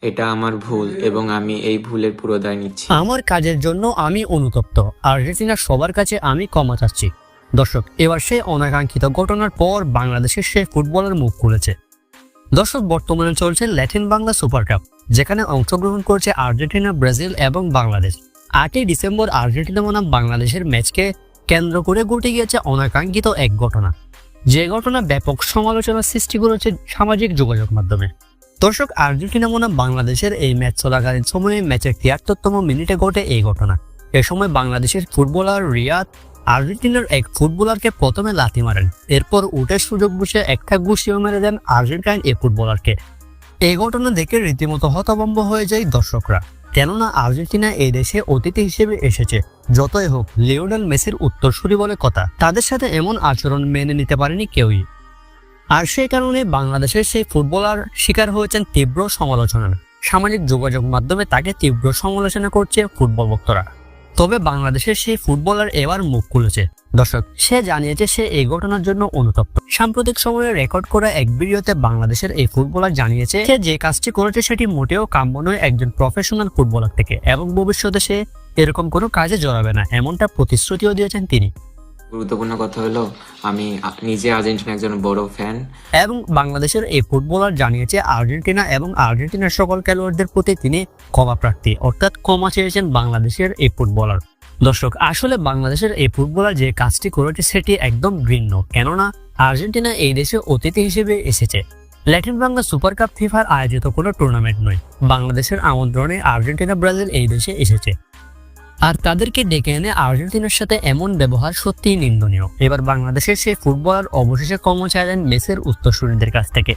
এটা আমার ভুল এবং আমি এই ভুলের পুরো দায় নিচ্ছি। আমার কাজের জন্য আমি অনুতপ্ত। আর্জেন্টিনার সবার কাছে আমি ক্ষমা চাচ্ছি। দর্শক, এবার সেই অনাকাঙ্ক্ষিত ঘটনার পর বাংলাদেশের সেই ফুটবলার মুখ খুলেছে। দর্শক, বর্তমানে চলছে ল্যাটিন বাংলা সুপার কাপ, যেখানে অংশগ্রহণ করছে আর্জেন্টিনা, ব্রাজিল এবং বাংলাদেশ। 8ই ডিসেম্বর আর্জেন্টিনা বনাম বাংলাদেশের ম্যাচকে কেন্দ্র করে ঘটে গিয়েছে অনাকাঙ্ক্ষিত এক ঘটনা, যে ঘটনা ব্যাপক সমালোচনার সৃষ্টি করেছে সামাজিক যোগাযোগ মাধ্যমে। দর্শক, আর্জেন্টিনা বনাম বাংলাদেশের এই ম্যাচ চলাকালীন সময়ে ম্যাচের 73তম মিনিটে ঘটে এই ঘটনা। এ সময় বাংলাদেশের ফুটবলার রিয়াদ আর্জেন্টিনার এক ফুটবলারকে প্রথমে লাথি মারেন, এরপর উঠের সুযোগ বুঝে একটা ঘুষিও মেরে দেন আর্জেন্টাইন এই ফুটবলারকে। এই ঘটনা দেখে রীতিমতো হতভম্ব হয়ে যায় দর্শকরা, কেননা আর্জেন্টিনা এই দেশে অতিথি হিসেবে এসেছে। যতই হোক, লিওনেল মেসির উত্তরসূরি বলে কথা, তাদের সাথে এমন আচরণ মেনে নিতে পারেনি কেউই। আর সেই কারণে বাংলাদেশের সেই ফুটবলার শিকার হয়েছেন তীব্র সমালোচনার। সামাজিক যোগাযোগ মাধ্যমে তাকে তীব্র সমালোচনা করছে ফুটবল ভক্তরা। তবে বাংলাদেশের সেই ফুটবলার এবার মুখ খুলেছে। দর্শক, সে জানিয়েছে সে এই ঘটনার জন্য অনুতপ্ত। সাম্প্রতিক সময়ে রেকর্ড করা এক ভিডিওতে বাংলাদেশের এই ফুটবলার জানিয়েছে সে যে কাজটি করেছে সেটি মোটেও কাম্য নয় একজন প্রফেশনাল ফুটবলার থেকে, এবং ভবিষ্যতে সে এরকম কোনো কাজে জড়াবে না, এমনটা প্রতিশ্রুতিও দিয়েছেন তিনি। গুরুত্বপূর্ণ কথা হলো, আমি নিজে আর্জেন্টিনার একজন বড় ফ্যান। এবং বাংলাদেশের এই ফুটবলার জানিয়েছে আর্জেন্টিনা এবং আর্জেন্টিনার সকল খেলোয়াড়দের প্রতি তিনি ক্ষমা প্রার্থী, অর্থাৎ ক্ষমা চেয়েছেন বাংলাদেশের এই ফুটবলার। দর্শক, আসলে বাংলাদেশের এই ফুটবলার যে কাজটি করেছে সেটি একদম ঘৃণ্য, কেননা আর্জেন্টিনা এই দেশে অতিথি হিসেবে এসেছে। ল্যাটিন বাংলা সুপার কাপ ফিফার আয়োজিত কোনো টুর্নামেন্ট নয়। বাংলাদেশের আমন্ত্রণে আর্জেন্টিনা, ব্রাজিল এই দেশে এসেছে, আর তাদেরকে ডেকে এনে আর্জেন্টিনার সাথে এমন ব্যবহার সত্যিই নিন্দনীয়। এবার বাংলাদেশের সেই ফুটবলার অবশেষে ক্ষমা চাইলেন মেসির উত্তরসূরিদের কাছ থেকে।